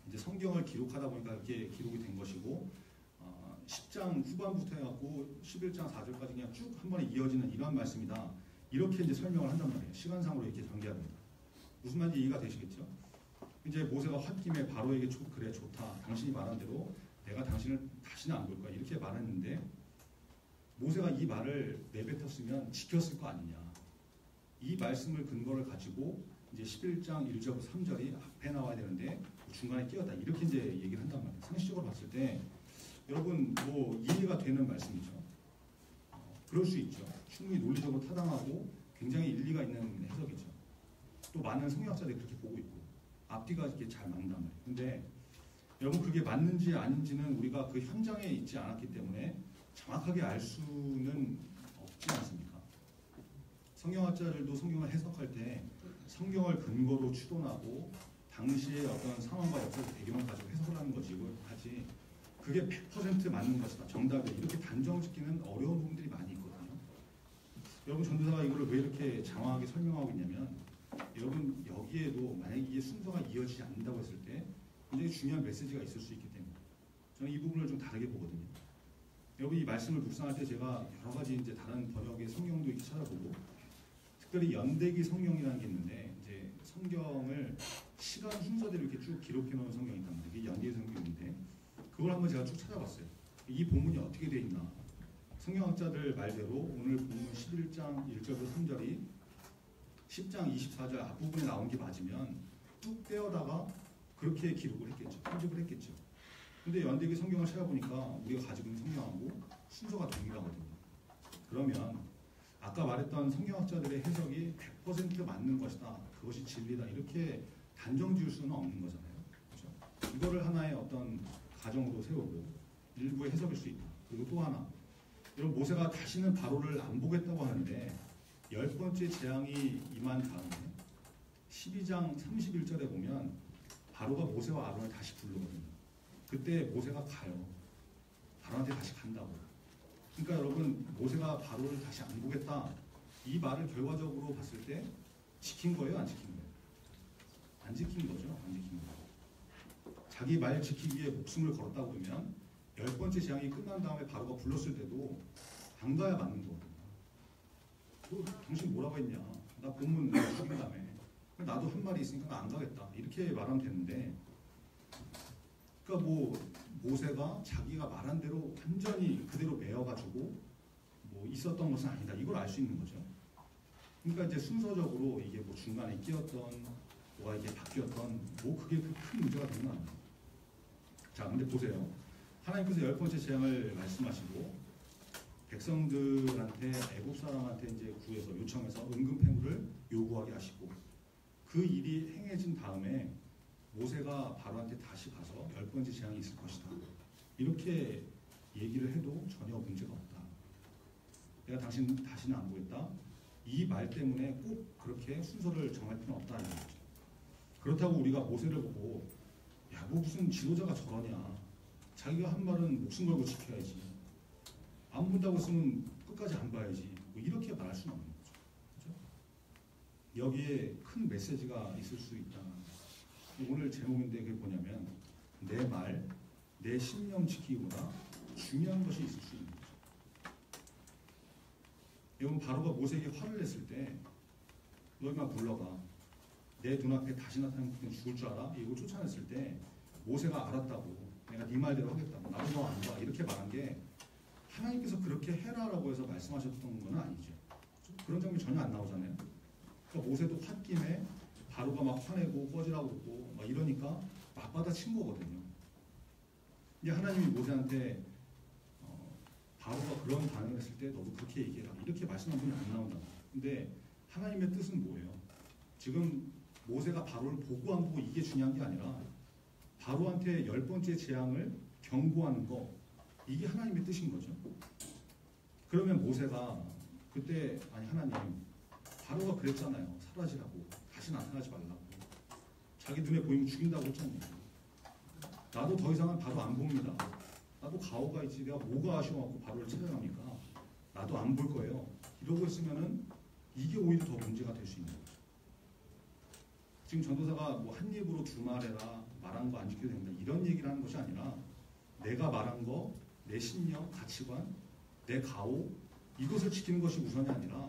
이제 성경을 기록하다 보니까 이렇게 기록이 된 것이고 10장 후반부터 해갖고 11장 4절까지 그냥 쭉 한 번에 이어지는 이러한 말씀이다. 이렇게 이제 설명을 한단 말이에요. 시간상으로 이렇게 전개합니다. 무슨 말인지 이해가 되시겠죠? 이제 모세가 홧김에 바로에게 그래 좋다. 당신이 말한 대로 내가 당신을 다시는 안 볼 거야. 이렇게 말했는데 모세가 이 말을 내뱉었으면 지켰을 거 아니냐. 이 말씀을 근거를 가지고 이제 11장 1절부터 3절이 앞에 나와야 되는데 중간에 끼었다. 이렇게 이제 얘기를 한단 말이에요. 상식적으로 봤을 때 여러분 뭐 이해가 되는 말씀이죠. 그럴 수 있죠. 충분히 논리적으로 타당하고 굉장히 일리가 있는 해석이죠. 또 많은 성경학자들이 그렇게 보고 있고 앞뒤가 이렇게 잘 맞는단 말이에요. 근데 여러분 그게 맞는지 아닌지는 우리가 그 현장에 있지 않았기 때문에 정확하게 알 수는 없지 않습니까? 성경학자들도 성경을 해석할 때 성경을 근거로 추론하고 당시의 어떤 상황과 역사적 배경을 가지고 해석을 하는 것이고 하지 그게 100% 맞는 것이다. 정답이다. 이렇게 단정짓기는 어려운 부분들이 많이 있거든요. 여러분 전도사가 이거를 왜 이렇게 장황하게 설명하고 있냐면 여러분 여기에도 만약에 이게 순서가 이어지지 않는다고 했을 때 굉장히 중요한 메시지가 있을 수 있기 때문에 저는 이 부분을 좀 다르게 보거든요. 여러분 이 말씀을 묵상할 때 제가 여러 가지 이제 다른 번역의 성경도 이렇게 찾아보고 특별히 연대기 성경이라는 게 있는데 이제 성경을 시간 순서대로 이렇게 쭉 기록해 놓은 성경이 있단 말이에요. 이게 연대기 성경인데 그걸 한번 제가 쭉 찾아봤어요. 이 본문이 어떻게 돼 있나. 성경학자들 말대로 오늘 본문 11장 1절부터 3절이 10장 24절 앞부분에 나온 게 맞으면 뚝 떼어다가 그렇게 기록을 했겠죠. 편집을 했겠죠. 근데 연대기 성경을 찾아보니까 우리가 가지고 있는 성경하고 순서가 동일하거든요. 그러면 아까 말했던 성경학자들의 해석이 100% 맞는 것이다. 그것이 진리다. 이렇게 단정 지을 수는 없는 거잖아요. 그렇죠? 이거를 하나의 어떤 가정으로 세우고 일부의 해석일 수 있다. 그리고 또 하나. 여러분 모세가 다시는 바로를 안 보겠다고 하는데 10번째 재앙이 임한 다음에 12장 31절에 보면 바로가 모세와 아론을 다시 부르거든요. 그때 모세가 가요. 바로한테 다시 간다고. 그러니까 여러분 모세가 바로를 다시 안 보겠다. 이 말을 결과적으로 봤을 때 지킨 거예요? 안 지킨 거예요? 안 지킨 거죠. 안 지킨 거예요. 자기 말 지키기 위해 목숨을 걸었다고 그러면 10번째 재앙이 끝난 다음에 바로가 불렀을 때도 안 가야 맞는 거거든요. 너 당신 뭐라고 했냐? 나 본문 죽인 다음에 나도 한 말이 있으니까 나 안 가겠다. 이렇게 말하면 되는데 그러니까 뭐 모세가 자기가 말한 대로 완전히 그대로 메어가지고 뭐 있었던 것은 아니다. 이걸 알 수 있는 거죠. 그러니까 이제 순서적으로 이게 뭐 중간에 끼었던 뭐가 이게 바뀌었던 뭐 그게 큰 문제가 되는 거 아니에요. 자, 근데 보세요. 하나님께서 10번째 재앙을 말씀하시고 백성들한테 애국 사람한테 이제 구해서 요청해서 은근패물을 요구하게 하시고 그 일이 행해진 다음에 모세가 바로한테 다시 가서 10번째 재앙이 있을 것이다. 이렇게 얘기를 해도 전혀 문제가 없다. 내가 당신 다시는 안 보겠다. 이 말 때문에 꼭 그렇게 순서를 정할 필요는 없다는 거죠. 그렇다고 우리가 모세를 보고 야, 뭐 무슨 지도자가 저러냐. 자기가 한 말은 목숨 걸고 지켜야지. 안 본다고 했으면 끝까지 안 봐야지. 뭐 이렇게 말할 수는 없는 거죠. 그렇죠? 여기에 큰 메시지가 있을 수 있다. 오늘 제목인데 그게 뭐냐면 내 말, 내 신념 지키기보다 중요한 것이 있을 수 있는 거죠. 여러분 바로가 모세에게 화를 냈을 때 너희만 불러가. 내 눈앞에 다시 나타나면 죽을 줄 알아? 이거 쫓아냈을 때 모세가 알았다고. 내가 네 말대로 하겠다고. 나도 너 안 봐. 이렇게 말한 게 하나님께서 그렇게 해라라고 해서 말씀하셨던 건 아니죠. 그런 장면이 전혀 안 나오잖아요. 그러니까 모세도 홧김에 바로가 막 화내고 꺼지라고 그러고 막 이러니까 맞받아 친 거거든요. 이제 하나님이 모세한테 바로가 그런 반응을 했을 때 너도 그렇게 얘기해라. 이렇게 말씀한 분이 안 나온다. 근데 하나님의 뜻은 뭐예요? 지금 모세가 바로를 보고 안 보고 이게 중요한 게 아니라 바로한테 10번째 재앙을 경고하는 거 이게 하나님의 뜻인 거죠. 그러면 모세가 그때 아니 하나님 바로가 그랬잖아요. 사라지라고 다시 나타나지 말라고 자기 눈에 보이면 죽인다고 했잖아요. 나도 더 이상은 바로 안 봅니다. 나도 가오가 있지. 내가 뭐가 아쉬워갖고 바로를 찾아갑니까? 나도 안 볼 거예요. 이러고 있으면은 이게 오히려 더 문제가 될 수 있는 거죠. 지금 전도사가 뭐 한 입으로 두 말해라, 말한 거 안 지켜도 된다, 이런 얘기를 하는 것이 아니라 내가 말한 거, 내 신념, 가치관, 내 가오, 이것을 지키는 것이 우선이 아니라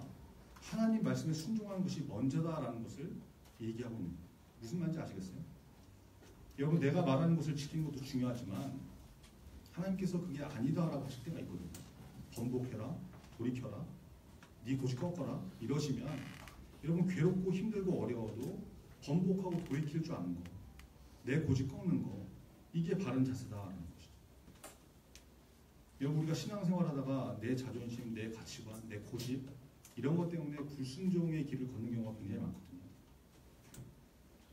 하나님 말씀에 순종하는 것이 먼저다라는 것을 얘기하고 있는 거예요. 무슨 말인지 아시겠어요? 여러분, 내가 말하는 것을 지키는 것도 중요하지만 하나님께서 그게 아니다라고 하실 때가 있거든요. 번복해라, 돌이켜라, 네 고집 꺾어라 이러시면 여러분 괴롭고 힘들고 어려워도 번복하고 돌이킬 줄 아는 거, 내 고집 꺾는 거, 이게 바른 자세다라는 것이죠. 여러분, 우리가 신앙생활하다가 내 자존심, 내 가치관, 내 고집 이런 것 때문에 불순종의 길을 걷는 경우가 굉장히 많거든요.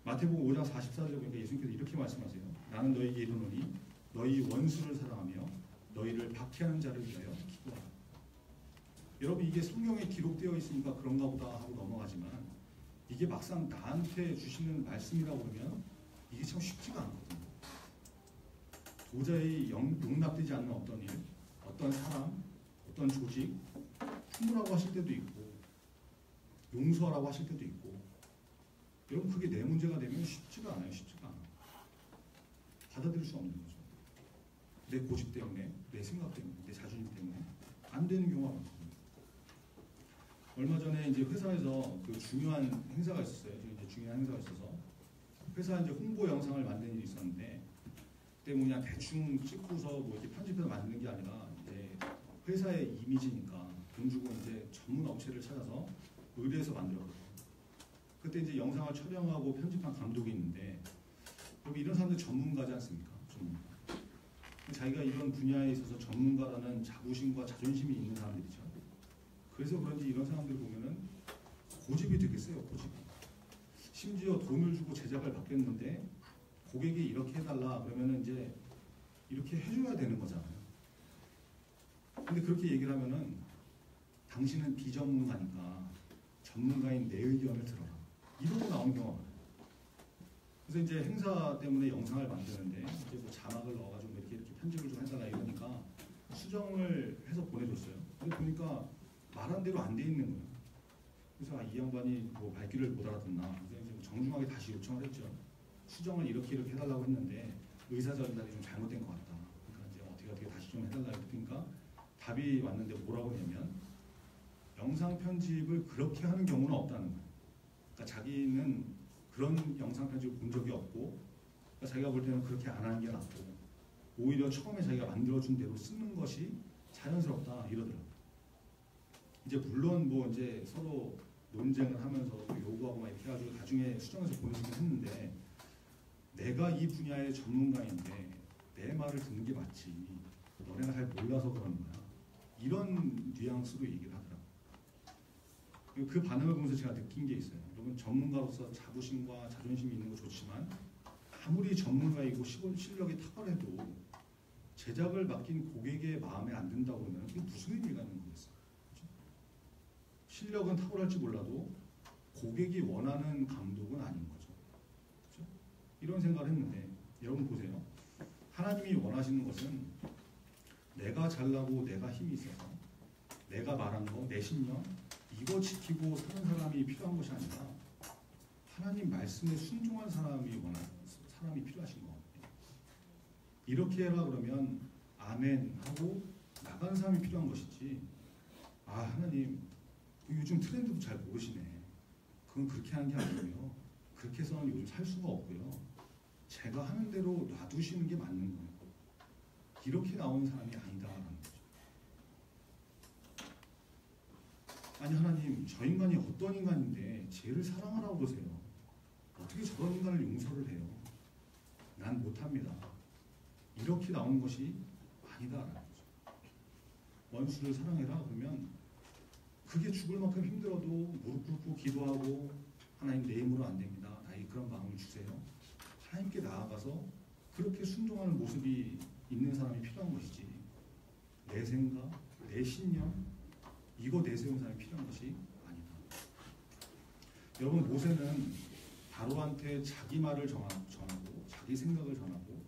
마태복음 5장 44절에 보니까 예수님께서 이렇게 말씀하세요. 나는 너희에게 이르노니 너희 원수를 사랑하며 너희를 박해하는 자를 위하여 기도하라. 여러분, 이게 성경에 기록되어 있으니까 그런가 보다 하고 넘어가지만 이게 막상 나한테 주시는 말씀이라고 그러면 이게 참 쉽지가 않거든요. 도저히 용납되지 않는 어떤 일, 어떤 사람, 어떤 조직, 품으라고 하실 때도 있고 용서하라고 하실 때도 있고, 여러분 그게 내 문제가 되면 쉽지가 않아요. 쉽지가 않아요. 받아들일 수 없는 거죠. 내 고집 때문에, 내 생각 때문에, 내 자존심 때문에 안 되는 경우가 많거든요. 얼마 전에 이제 회사에서 그 중요한 행사가 있었어요. 이제 중요한 행사가 있어서 회사 이제 홍보 영상을 만드는 일이 있었는데, 그때 뭐 그냥 대충 찍고서 뭐 이렇게 편집해서 만드는 게 아니라 이제 회사의 이미지니까 돈 주고 이제 전문 업체를 찾아서 의뢰해서 만들었거든요. 그때 이제 영상을 촬영하고 편집한 감독이 있는데, 여기 이런 사람들 전문가지 않습니까? 전문가. 자기가 이런 분야에 있어서 전문가라는 자부심과 자존심이 있는 사람들이죠. 그래서 그런지 이런 사람들 보면은 고집이 되게 세요. 고집이. 심지어 돈을 주고 제작을 받겠는데 고객이 이렇게 해달라 그러면은 이제 이렇게 해줘야 되는 거잖아요. 근데 그렇게 얘기를 하면은 당신은 비전문가니까 전문가인 내 의견을 들어라, 이러고 나온 경우가 많아요. 그래서 이제 행사 때문에 영상을 만드는데 이제 뭐 자막을 넣어가지고 이렇게 편집을 좀 해달라 이러니까 수정을 해서 보내줬어요. 근데 보니까 말한 대로 안 돼 있는 거예요. 그래서 이 양반이 뭐 말귀를 못 알아듣나, 그래서 정중하게 다시 요청을 했죠. 수정을 이렇게 해달라고 했는데 의사 전달이 좀 잘못된 것 같다. 그러니까 이제 어떻게 다시 좀 해달라 그러니까 답이 왔는데 뭐라고 했냐면, 영상 편집을 그렇게 하는 경우는 없다는 거예요. 그러니까 자기는 그런 영상 편집을 본 적이 없고, 그러니까 자기가 볼 때는 그렇게 안 하는 게 낫고, 오히려 처음에 자기가 만들어준 대로 쓰는 것이 자연스럽다 이러더라고요. 이제 물론 뭐 이제 서로 논쟁을 하면서 요구하고 막 이렇게 해가지고 나중에 수정해서 보내주긴 했는데, 내가 이 분야의 전문가인데 내 말을 듣는 게 맞지, 너네가 잘 몰라서 그러는 거야, 이런 뉘앙스로 얘기를 하더라고요. 그 반응을 보면서 제가 느낀 게 있어요. 여러분, 전문가로서 자부심과 자존심이 있는 거 좋지만 아무리 전문가이고 실력이 탁월해도 제작을 맡긴 고객의 마음에 안 든다고 하면 그게 무슨 의미가 있는 거겠어요? 그렇죠? 실력은 탁월할지 몰라도 고객이 원하는 감독은 아닌 거죠. 그렇죠? 이런 생각을 했는데, 여러분 보세요. 하나님이 원하시는 것은 내가 잘나고 내가 힘이 있어서 내가 말한 거, 내 신념 이거 지키고 사는 사람이 필요한 것이 아니라 하나님 말씀에 순종한 사람이 필요하신 것 같아요. 이렇게 해라 그러면 아멘 하고 나가는 사람이 필요한 것이지, 아 하나님 요즘 트렌드도 잘 모르시네, 그건 그렇게 하는 게 아니고요, 그렇게 해서는 요즘 살 수가 없고요, 제가 하는 대로 놔두시는 게 맞는 거예요. 이렇게 나오는 사람이 아니다라는 거죠. 아니 하나님, 저 인간이 어떤 인간인데 쟤를 사랑하라고 그러세요. 어떻게 저런 인간을 용서를 해요? 난 못합니다. 이렇게 나오는 것이 아니다라는 거죠. 원수를 사랑해라 그러면 그게 죽을 만큼 힘들어도 무릎 꿇고 기도하고, 하나님 내 힘으로 안 됩니다, 나에게 그런 마음을 주세요. 하나님께 나아가서 그렇게 순종하는 모습이 있는 사람이 필요한 것이지, 내 생각, 내 신념 이거 내세운 사람이 필요한 것이 아니다. 여러분, 모세는 바로한테 자기 말을 전하고 자기 생각을 전하고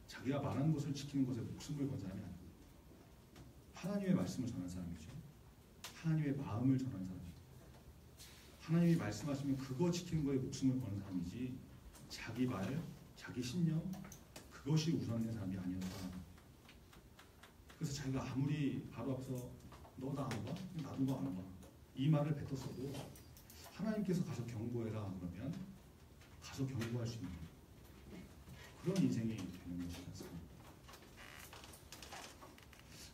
자기가 말한 것을 지키는 것에 목숨을 건 사람이 아니고 하나님의 말씀을 전한 사람이죠. 하나님의 마음을 전한 사람이죠. 하나님이 말씀하시면 그거 지키는 거에 목숨을 거는 사람이지 자기 말, 자기 신념 그것이 우선된 사람이 아니었다. 그래서 자기가 아무리 바로 앞서 너 나 안 봐? 나도 너 안 봐. 이 말을 뱉었어도 하나님께서 가서 경고해라 그러면 가서 경고할 수 있는 그런 인생이 되는 것이 같습니다.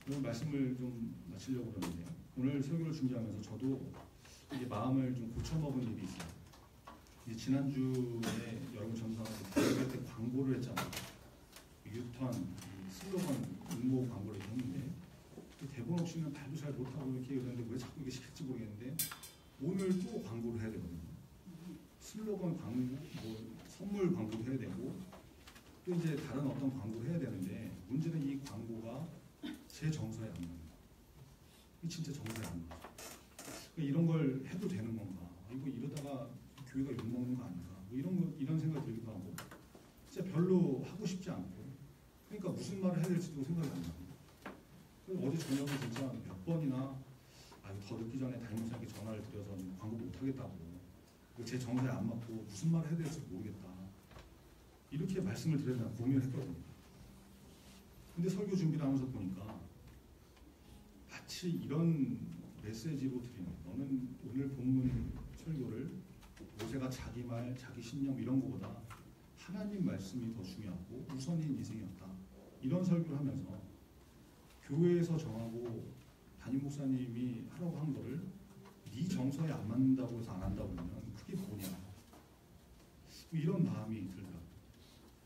오늘 말씀을 좀 마치려고 그러는데요. 오늘 설교를 준비하면서 저도 이제 마음을 좀 고쳐먹은 일이 있어요. 이제 지난주에 여러분 전사한테 때 광고를 했잖아요. 유턴, 슬로건 응모 광고를 했는데 대본 없이는 발도 잘 못하고 이렇게 그러는데 왜 자꾸 이게 시킬지 모르겠는데 오늘 또 광고를 해야 되거든요. 슬로건 광고, 뭐 선물 광고도 해야 되고 또 이제 다른 어떤 광고를 해야 되는데 문제는 이 광고가 제 정서에 안 맞는 거예요. 진짜 정서에 안 맞아요. 이런 걸 해도 되는 건가? 이거 이러다가 교회가 욕먹는 거 아닌가? 뭐 이런 생각 들기도 하고 진짜 별로 하고 싶지 않고 그러니까 무슨 말을 해야 될지도 생각이 안 나고 그래서 어제 저녁에 진짜 몇 번이나 더 늦기 전에 담임선생님께 전화를 드려서 광고 못 하겠다고 제 정서에 안 맞고 무슨 말을 해야 될지 모르겠다 이렇게 말씀을 드려야 고민을 했거든요. 근데 설교 준비를 하면서 보니까 마치 이런 메시지로 드리는 너는 오늘 본문 설교를 모세가 자기 말, 자기 신념 이런 거보다 하나님 말씀이 더 중요하고 우선인 인생이었다. 이런 설교를 하면서 교회에서 정하고 담임 목사님이 하라고 한 거를 네 정서에 안 맞는다고 해서 안 한다고 그러면 그게 뭐냐. 이런 마음이 들더라고요.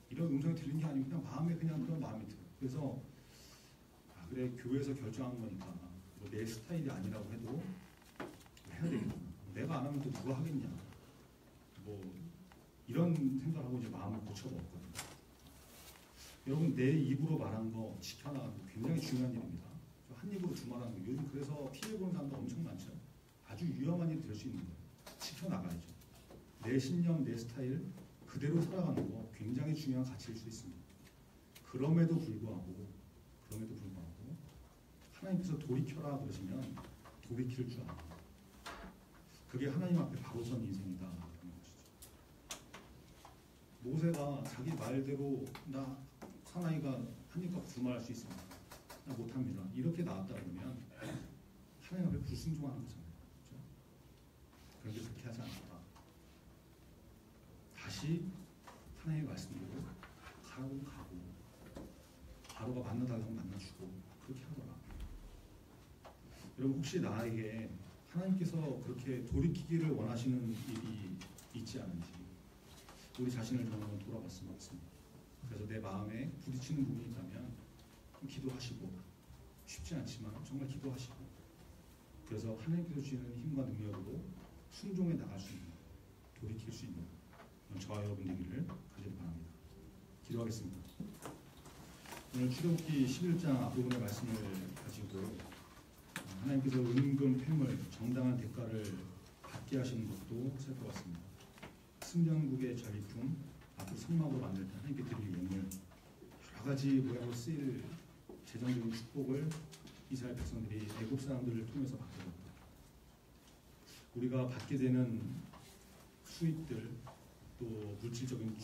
이런 음성이 들린 게 아니고 그냥 마음에 그냥 그런 마음이 들어요. 그래서 그래 교회에서 결정한 거니까 뭐 내 스타일이 아니라고 해도 해야 되겠구나. 내가 안 하면 또 누가 하겠냐. 뭐 이런 생각을 하고 이제 마음을 고쳐먹었거든요. 여러분 내 입으로 말한 거 지켜나가는 거 굉장히 중요한 일입니다. 한 입으로 주말하는 거 요즘 그래서 피해보는 사람도 엄청 많죠. 아주 위험한 일이 될 수 있는 거예요. 지켜나가야죠. 내 신념, 내 스타일 그대로 살아가는 거 굉장히 중요한 가치일 수 있습니다. 그럼에도 불구하고 하나님께서 돌이켜라 그러시면 돌이킬 줄 압니다. 그게 하나님 앞에 바로 선 인생이다 라는 것이죠. 모세가 자기 말대로 나 사나이가 한 입 갖고 두말할 수 있습니다. 나 못합니다. 이렇게 나왔다 그러면 하나님 앞에 불순종하는 거잖아요. 그렇죠? 그런데 그렇게 하지 않았다. 다시 하나님의 말씀대로 가라고 가고 바로가 만나달라고 만나주고 그렇게 하더라. 여러분 혹시 나에게 하나님께서 그렇게 돌이키기를 원하시는 일이 있지 않은지 우리 자신을 좀 한번 돌아봤으면 하겠습니다. 그래서 내 마음에 부딪히는 부분이 있다면 기도하시고 쉽지 않지만 정말 기도하시고 그래서 하나님께서 주시는 힘과 능력으로 순종해 나갈 수 있는 돌이킬 수 있는 저와 여러분 되기를 간절히 바랍니다. 기도하겠습니다. 오늘 출애굽기 11장 앞부분의 말씀을 가지고 하나님께서 은금 폐물 정당한 대가를 받게 하시는 것도 살펴봤습니다. 승전국의 전리품 앞으로 성막으로 만들 때 하나님께 드릴 예물 여러 가지 모양으로 쓰일 재정적인 축복을 이스라엘 백성들이 애국 사람들을 통해서 받게 됩니다. 우리가 받게 되는 수입들 또 물질적인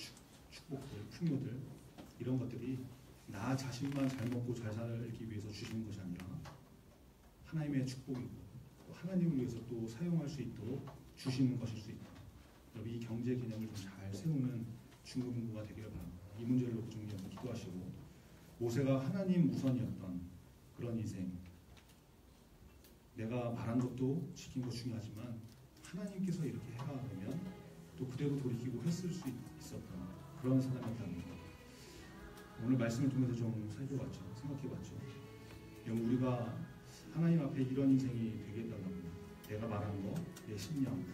축복들, 풍요들 이런 것들이 나 자신만 잘 먹고 잘 살기 위해서 주시는 것이 아니라 하나님의 축복이고 또 하나님을 위해서 또 사용할 수 있도록 주시는 것일 수 있다. 여러분 이 경제 개념을 좀 잘 세우는 중고등부가 되기를 바랍니다. 이 문제를 놓고 좀 기도하시고 모세가 하나님 우선이었던 그런 인생 내가 말한 것도 지킨 것 중요하지만 하나님께서 이렇게 해라 그러면 또 그대로 돌이키고 했을 수 있었던 그런 사람이었다는 것 오늘 말씀을 통해서 좀 살펴봤죠. 생각해봤죠. 여러분 우리가 하나님 앞에 이런 인생이 되게 해달라고 내가 말한 거, 내 신념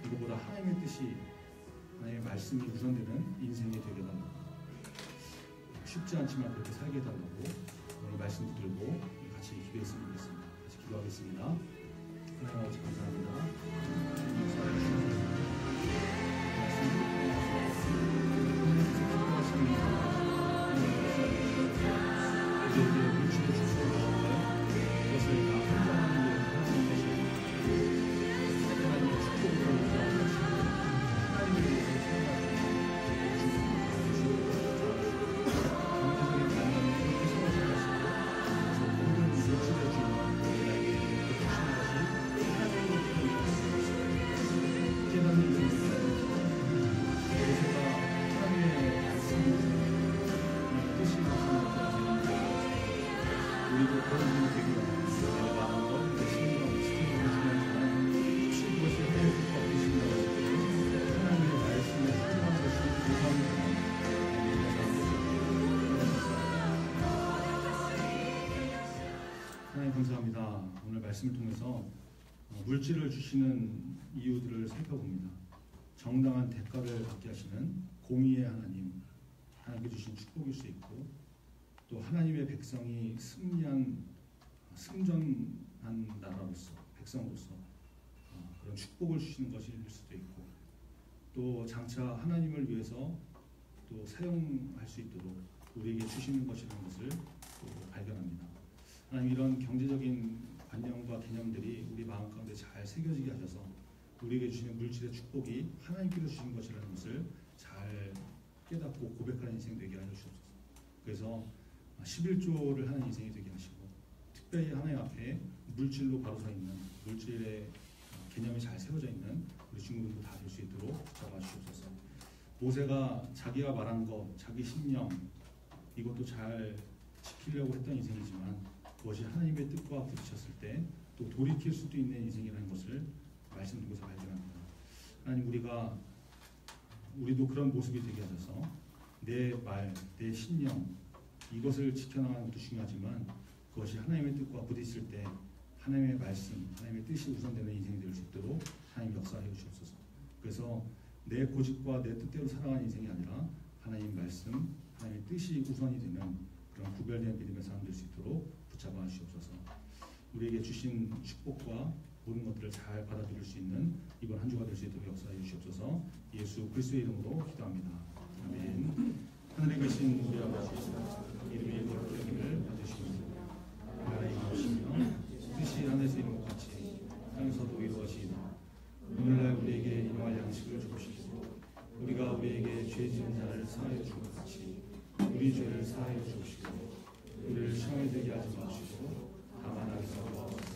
이거보다 하나님의 뜻이 하나님의 말씀이 우선되는 인생이 되게 해달라고 쉽지 않지만 그렇게 살게 해달라고 오늘 말씀 붙들고 같이 기도했으면 좋겠습니다. 같이 기도하겠습니다. 하나님 아버지 감사합니다. 말씀을 통해서 물질을 주시는 이유들을 살펴봅니다. 정당한 대가를 받게 하시는 공의의 하나님, 하나님께 주신 축복일 수 있고, 또 하나님의 백성이 승전한 나라로서, 백성으로서 그런 축복을 주시는 것일 수도 있고, 또 장차 하나님을 위해서 또 사용할 수 있도록 우리에게 주시는 것이라는 것을 또 발견합니다. 하나님 이런 경제적인 관념과 개념들이 우리 마음 가운데 잘 새겨지게 하셔서 우리에게 주시는 물질의 축복이 하나님께서 주신 것이라는 것을 잘 깨닫고 고백하는 인생 되게 하여 주옵소서. 그래서 11조를 하는 인생이 되게 하시고, 특별히 하나님 앞에 물질로 바로 서 있는, 물질의 개념이 잘 세워져 있는 우리 친구들도 다 될 수 있도록 붙잡아 주옵소서. 모세가 자기가 말한 것, 자기 신념, 이것도 잘 지키려고 했던 인생이지만 그것이 하나님의 뜻과 부딪혔을 때 또 돌이킬 수도 있는 인생이라는 것을 말씀 통해서 발견합니다. 하나님, 우리도 그런 모습이 되게 하셔서 내 말, 내 신념, 이것을 지켜나가는 것도 중요하지만 그것이 하나님의 뜻과 부딪힐 때 하나님의 말씀, 하나님의 뜻이 우선되는 인생이 될 수 있도록 하나님 역사해 주시옵소서. 그래서 내 고집과 내 뜻대로 살아가는 인생이 아니라 하나님 말씀, 하나님의 뜻이 우선이 되는 그런 구별된 믿음의 사람 될 수 있도록 붙잡아 주시옵소서. 우리에게 주신 축복과 모든 것들을 잘 받아들일 수 있는 이번 한 주가 될 수 있도록 역사해 주시옵소서. 예수 그리스도의 이름으로 기도합니다. 아멘. 하늘에 계신 우리 아버지, 이름이 거룩하기를 받으시옵소서. 나라의 이루시며 뜻이 하늘에서 이룬 것 같이 땅에서도 이루어지이다. 오늘날 우리에게 일용할 양식을 주옵시고, 우리가 우리에게 죄 지은 자를 사하여 준 것 같이 우리 죄를 사하여 주옵시고, 우리를 시험에 들게 하지 마시고 다만 악에서